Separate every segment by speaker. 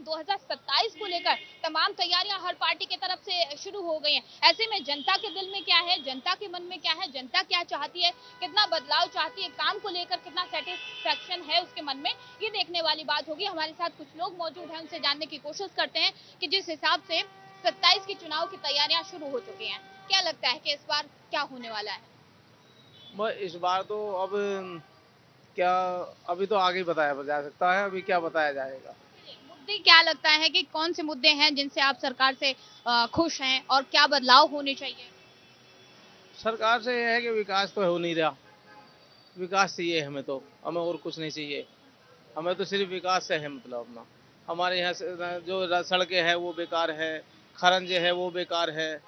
Speaker 1: 2027 को लेकर तमाम तैयारियां हर पार्टी की तरफ से शुरू हो गई हैं। ऐसे में जनता के दिल में क्या है, जनता के मन में क्या है, जनता क्या चाहती है, कितना बदलाव चाहती है, काम को लेकर कितना सेटिस्फैक्शन है उसके मन में, ये देखने वाली बात होगी। हमारे साथ कुछ लोग मौजूद हैं, उनसे जानने की कोशिश करते हैं कि जिस हिसाब से 27 के चुनाव की तैयारियां शुरू हो चुकी हैं, क्या लगता है कि इस बार क्या होने वाला है?
Speaker 2: इस बार तो अब क्या, अभी तो आगे ही बताया जा सकता है, अभी क्या बताया जाएगा।
Speaker 1: मुद्दे क्या लगता है कि कौन से मुद्दे हैं जिनसे आप सरकार से खुश हैं और क्या बदलाव होने चाहिए?
Speaker 2: सरकार से यह है कि विकास तो हो नहीं रहा। विकास चाहिए हमें, तो हमें और कुछ नहीं चाहिए। हमें तो सिर्फ विकास से है मतलब अपना। हमारे यहाँ जो सड़कें हैं वो बेकार है, खरंजे है वो बेकार है,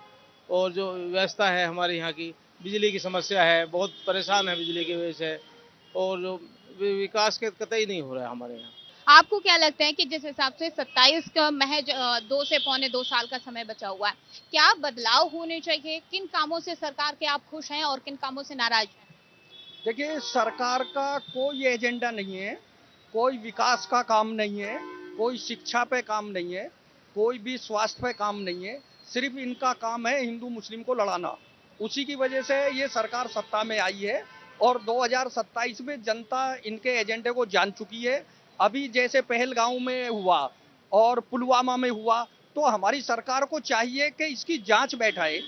Speaker 2: और जो व्यवस्था है हमारे यहाँ की, बिजली की समस्या है, बहुत परेशान है बिजली की वजह से। और जो विकास के कतई नहीं हो रहा है हमारे यहाँ।
Speaker 1: आपको क्या लगता है कि जिस हिसाब से 27 का महज 2 से पौने 2 साल का समय बचा हुआ है, क्या बदलाव होने चाहिए? किन कामों से सरकार के आप खुश हैं और किन कामों से नाराज हैं?
Speaker 3: देखिए, सरकार का कोई एजेंडा नहीं है, कोई विकास का काम नहीं है, कोई शिक्षा पे काम नहीं है, कोई भी स्वास्थ्य पे काम नहीं है। सिर्फ इनका काम है हिंदू मुस्लिम को लड़ाना। उसी की वजह से ये सरकार सत्ता में आई है और 2027 में जनता इनके एजेंडे को जान चुकी है। अभी जैसे पहलगांव में हुआ और पुलवामा में हुआ, तो हमारी सरकार को चाहिए कि इसकी जांच बैठाए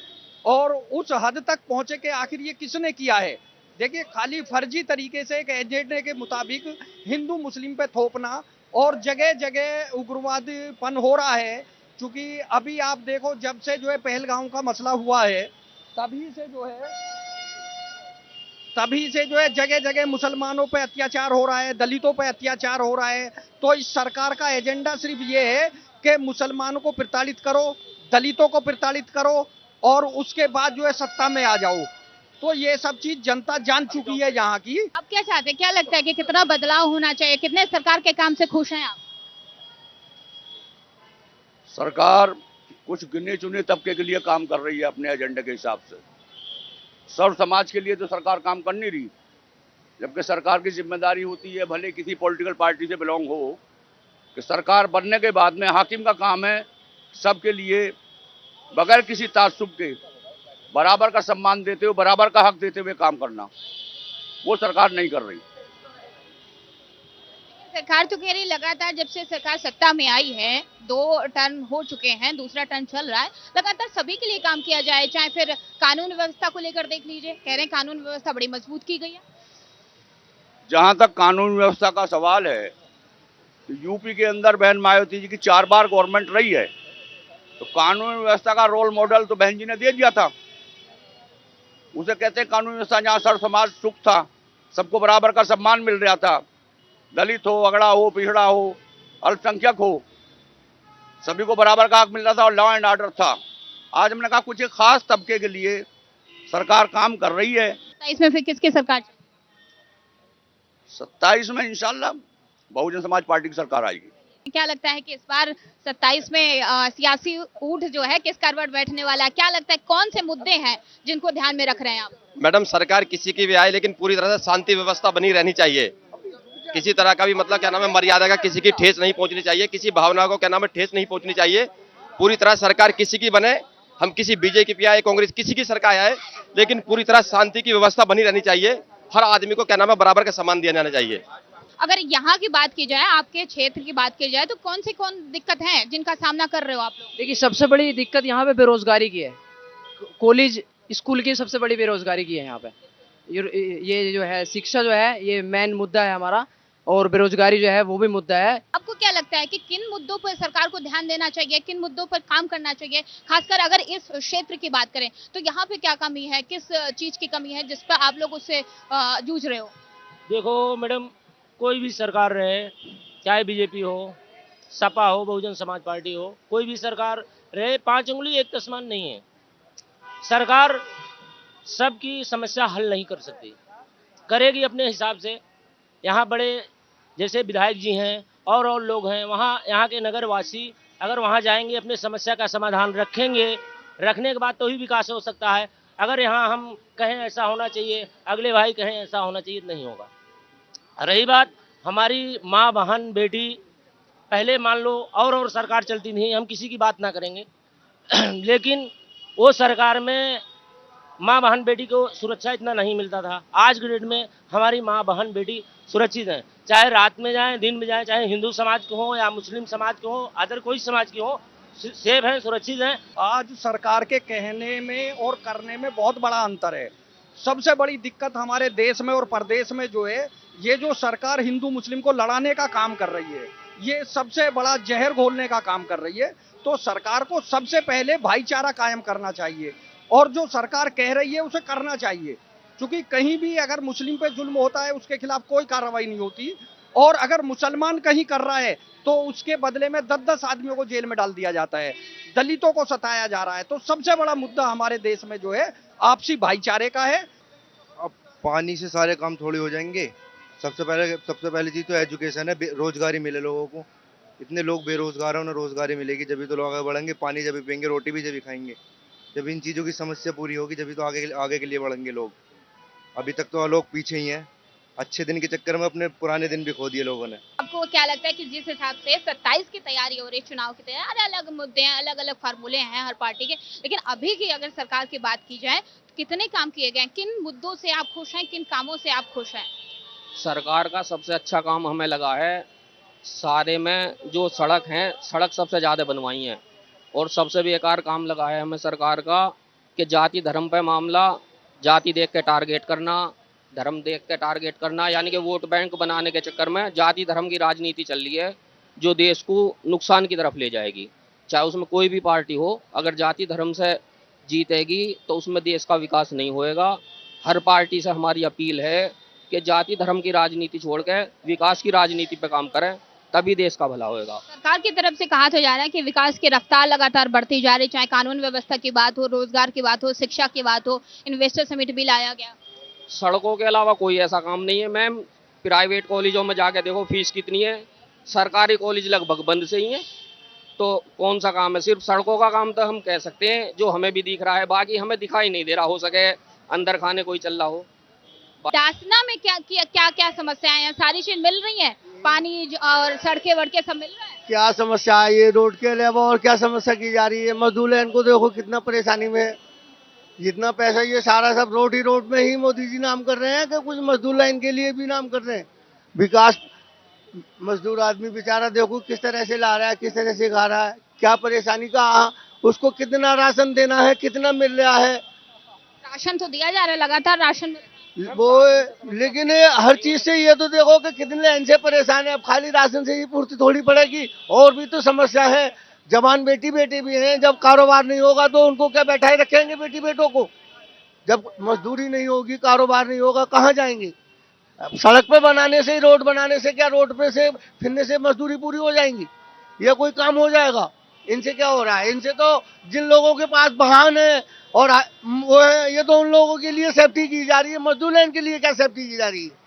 Speaker 3: और उस हद तक पहुंचे कि आखिर ये किसने किया है। देखिए, खाली फर्जी तरीके से एक एजेंडे के मुताबिक हिंदू मुस्लिम पे थोपना और जगह जगह उग्रवादीपन हो रहा है। क्योंकि अभी आप देखो, जब से जो है पहलगांव का मसला हुआ है, तभी से जो है जगह जगह मुसलमानों पे अत्याचार हो रहा है, दलितों पे अत्याचार हो रहा है। तो इस सरकार का एजेंडा सिर्फ ये है कि मुसलमानों को प्रताड़ित करो, दलितों को प्रताड़ित करो और उसके बाद जो है सत्ता में आ जाओ। तो ये सब चीज जनता जान चुकी है यहाँ की।
Speaker 1: आप क्या चाहते हैं? क्या लगता है कि कितना बदलाव होना चाहिए? कितने सरकार के काम से खुश हैं आप?
Speaker 4: सरकार कुछ गिने चुने तबके के लिए काम कर रही है अपने एजेंडे के हिसाब से। सर्व समाज के लिए तो सरकार काम कर नहीं रही, जबकि सरकार की जिम्मेदारी होती है, भले किसी पॉलिटिकल पार्टी से बिलोंग हो, कि सरकार बनने के बाद में हाकिम का काम है सबके लिए बगैर किसी तासुब के बराबर का सम्मान देते हुए, बराबर का हक देते हुए काम करना। वो सरकार नहीं कर रही।
Speaker 1: सरकार तो कह रही लगातार जब से सरकार सत्ता में आई है, 2 टर्म हो चुके हैं, दूसरा टर्म चल रहा है, लगातार सभी के लिए काम किया जाए, चाहे फिर कानून व्यवस्था को लेकर देख लीजिए, कह रहे हैं कानून व्यवस्था बड़ी मजबूत की गई है।
Speaker 4: जहां तक कानून व्यवस्था का सवाल है, तो यूपी के अंदर बहन मायावती जी की 4 बार गवर्नमेंट रही है, तो कानून व्यवस्था का रोल मॉडल तो बहन जी ने दे दिया था। उसे कहते हैं कानून व्यवस्था, जहां सर्व समाज सुख था, सबको बराबर का सम्मान मिल रहा था, दलित हो, अगड़ा हो, पिछड़ा हो, अल्पसंख्यक हो, सभी को बराबर का हक मिल रहा था और लॉ एंड ऑर्डर था। आज हमने कहा कुछ एक खास तबके के लिए सरकार काम कर रही है।
Speaker 1: इसमें फिर किसकी सरकार चाहिए?
Speaker 4: 27 में इंशाल्लाह बहुजन समाज पार्टी की सरकार आएगी।
Speaker 1: क्या लगता है कि इस बार 27 में सियासी ऊठ जो है किस करवट बैठने वाला है? क्या लगता है कौन से मुद्दे हैं जिनको ध्यान में रख रहे हैं आप?
Speaker 5: मैडम, सरकार किसी की भी आए, लेकिन पूरी तरह से शांति व्यवस्था बनी रहनी चाहिए। किसी तरह का भी मतलब क्या नाम है, मर्यादा का किसी की ठेस नहीं पहुंचनी चाहिए, किसी भावना को क्या नाम है ठेस नहीं पहुंचनी चाहिए। पूरी तरह सरकार किसी की बने, हम किसी बीजेपी पे आए, कांग्रेस, किसी की सरकार आए, लेकिन पूरी तरह शांति की व्यवस्था बनी रहनी चाहिए। हर आदमी को क्या नाम है बराबर का सम्मान दिया जाना चाहिए।
Speaker 1: अगर यहाँ की बात की जाए, आपके क्षेत्र की बात की जाए, तो कौन दिक्कत है जिनका सामना कर रहे हो आप लोग?
Speaker 6: देखिए, सबसे बड़ी दिक्कत यहाँ पे बेरोजगारी की है। कॉलेज स्कूल की सबसे बड़ी बेरोजगारी की है यहाँ पे। ये जो है शिक्षा जो है ये मेन मुद्दा है हमारा, और बेरोजगारी जो है वो भी मुद्दा है।
Speaker 1: आपको क्या लगता है कि किन मुद्दों पर सरकार को ध्यान देना चाहिए, किन मुद्दों पर काम करना चाहिए? खासकर अगर इस क्षेत्र की बात करें तो यहाँ पे क्या कमी है, किस चीज की कमी है जिस पर आप लोग उससे जूझ रहे हो?
Speaker 7: देखो मैडम, कोई भी सरकार रहे, चाहे बीजेपी हो, सपा हो, बहुजन समाज पार्टी हो, कोई भी सरकार रहे, 5 उंगली एक तस्मान नहीं है। सरकार सबकी समस्या हल नहीं कर सकती, करेगी अपने हिसाब से। यहाँ बड़े जैसे विधायक जी हैं और लोग हैं, वहाँ यहाँ के नगरवासी अगर वहाँ जाएंगे, अपने समस्या का समाधान रखेंगे, रखने के बाद तो ही विकास हो सकता है। अगर यहाँ हम कहें ऐसा होना चाहिए, अगले भाई कहें ऐसा होना चाहिए, नहीं होगा। रही बात हमारी माँ, बहन, बेटी पहले मान लो और सरकार चलती थी, हम किसी की बात ना करेंगे लेकिन वो सरकार में माँ बहन बेटी को सुरक्षा इतना नहीं मिलता था। आज के डेट में हमारी माँ बहन बेटी सुरक्षित हैं, चाहे रात में जाएं, दिन में जाएं, चाहे हिंदू समाज के हो या मुस्लिम समाज के हो, अदर कोई समाज के हो, सेफ हैं, सुरक्षित हैं।
Speaker 3: आज सरकार के कहने में और करने में बहुत बड़ा अंतर है। सबसे बड़ी दिक्कत हमारे देश में और प्रदेश में जो है, ये जो सरकार हिंदू मुस्लिम को लड़ाने का काम कर रही है, ये सबसे बड़ा जहर घोलने का काम कर रही है। तो सरकार को सबसे पहले भाईचारा कायम करना चाहिए और जो सरकार कह रही है उसे करना चाहिए, क्योंकि कहीं भी अगर मुस्लिम पे जुल्म होता है उसके खिलाफ कोई कार्रवाई नहीं होती, और अगर मुसलमान कहीं कर रहा है तो उसके बदले में 10-10 आदमियों को जेल में डाल दिया जाता है, दलितों को सताया जा रहा है। तो सबसे बड़ा मुद्दा हमारे देश में जो है आपसी भाईचारे का है।
Speaker 8: अब पानी से सारे काम थोड़ी हो जाएंगे। सबसे पहले चीज तो एजुकेशन है, रोजगारी मिले लोगों को। इतने लोग बेरोजगार हैं, उन्हें रोजगारी मिलेगी जब भी तो लोग आगे बढ़ेंगे। पानी जब भी पियेंगे, रोटी भी जब भी खाएंगे, जब इन चीजों की समस्या पूरी होगी जब भी तो आगे के लिए बढ़ेंगे लोग। अभी तक तो लोग पीछे ही हैं, अच्छे दिन के चक्कर में अपने पुराने दिन भी खो दिए लोगों ने।
Speaker 1: आपको क्या लगता है कि जिस हिसाब से 27 की तैयारी हो रही है, चुनाव की तैयारी, अलग अलग मुद्दे हैं, अलग अलग फार्मूले हैं हर पार्टी के, लेकिन अभी की अगर सरकार की बात की जाए तो कितने काम किए गए, किन मुद्दों से आप खुश हैं, किन कामों से आप खुश हैं?
Speaker 9: सरकार का सबसे अच्छा काम हमें लगा है, सारे में जो सड़क हैं, सड़क सबसे ज़्यादा बनवाई हैं। और सबसे बेकार काम लगा है हमें सरकार का कि जाति धर्म पे मामला, जाति देख के टारगेट करना, धर्म देख के टारगेट करना, यानी कि वोट बैंक बनाने के चक्कर में जाति धर्म की राजनीति चल रही है जो देश को नुकसान की तरफ ले जाएगी। चाहे उसमें कोई भी पार्टी हो, अगर जाति धर्म से जीतेगी तो उसमें देश का विकास नहीं होएगा। हर पार्टी से हमारी अपील है कि जाति धर्म की राजनीति छोड़ के विकास की राजनीति पे काम करें, तभी देश का भला होएगा।
Speaker 1: सरकार की तरफ से कहा तो जा रहा है कि विकास की रफ्तार लगातार बढ़ती जा रही, चाहे कानून व्यवस्था की बात हो, रोजगार की बात हो, शिक्षा की बात हो, इन्वेस्टर समिट भी लाया गया।
Speaker 9: सड़कों के अलावा कोई ऐसा काम नहीं है मैम। प्राइवेट कॉलेजों में जाके देखो फीस कितनी है, सरकारी कॉलेज लगभग बंद से ही है। तो कौन सा काम है? सिर्फ सड़कों का काम तो हम कह सकते हैं जो हमें भी दिख रहा है, बाकी हमें दिखाई नहीं दे रहा। हो सके अंदर खाने कोई चल रहा हो।
Speaker 1: डासना में क्या समस्याएं हैं? सारी चीज मिल रही है, पानी और सड़कें वड़के सब मिल रहा है?
Speaker 10: क्या समस्या है? ये रोड के अलावा और क्या समस्या की जा रही है? मजदूर है, इनको देखो कितना परेशानी में है। जितना पैसा ये सारा सब रोड में ही मोदी जी नाम कर रहे हैं कि कुछ मजदूर लाइन के लिए भी नाम कर रहे हैं। विकास मजदूर आदमी बेचारा देखो किस तरह से ला रहा है, किस तरह से खा रहा है, क्या परेशानी का, उसको कितना राशन देना है, कितना मिल रहा है।
Speaker 1: राशन तो दिया जा रहा है, लगातार राशन
Speaker 10: वो, लेकिन हर चीज से ये तो देखो कि कितने लाइन से परेशान है। अब खाली राशन से ही पूर्ति थोड़ी पड़ेगी, और भी तो समस्या है। जवान बेटी भी हैं, जब कारोबार नहीं होगा तो उनको क्या बैठाए रखेंगे बेटी बेटों को? जब मजदूरी नहीं होगी, कारोबार नहीं होगा, कहाँ जाएंगे? अब सड़क पे बनाने से, रोड बनाने से क्या, रोड पे से फिरने से मजदूरी पूरी हो जाएंगी? ये कोई काम हो जाएगा? इनसे क्या हो रहा है? इनसे तो जिन लोगों के पास वाहन है और वो है, ये तो उन लोगों के लिए सेफ्टी की जा रही है, मजदूर लाइन के लिए क्या सेफ्टी की जा रही है?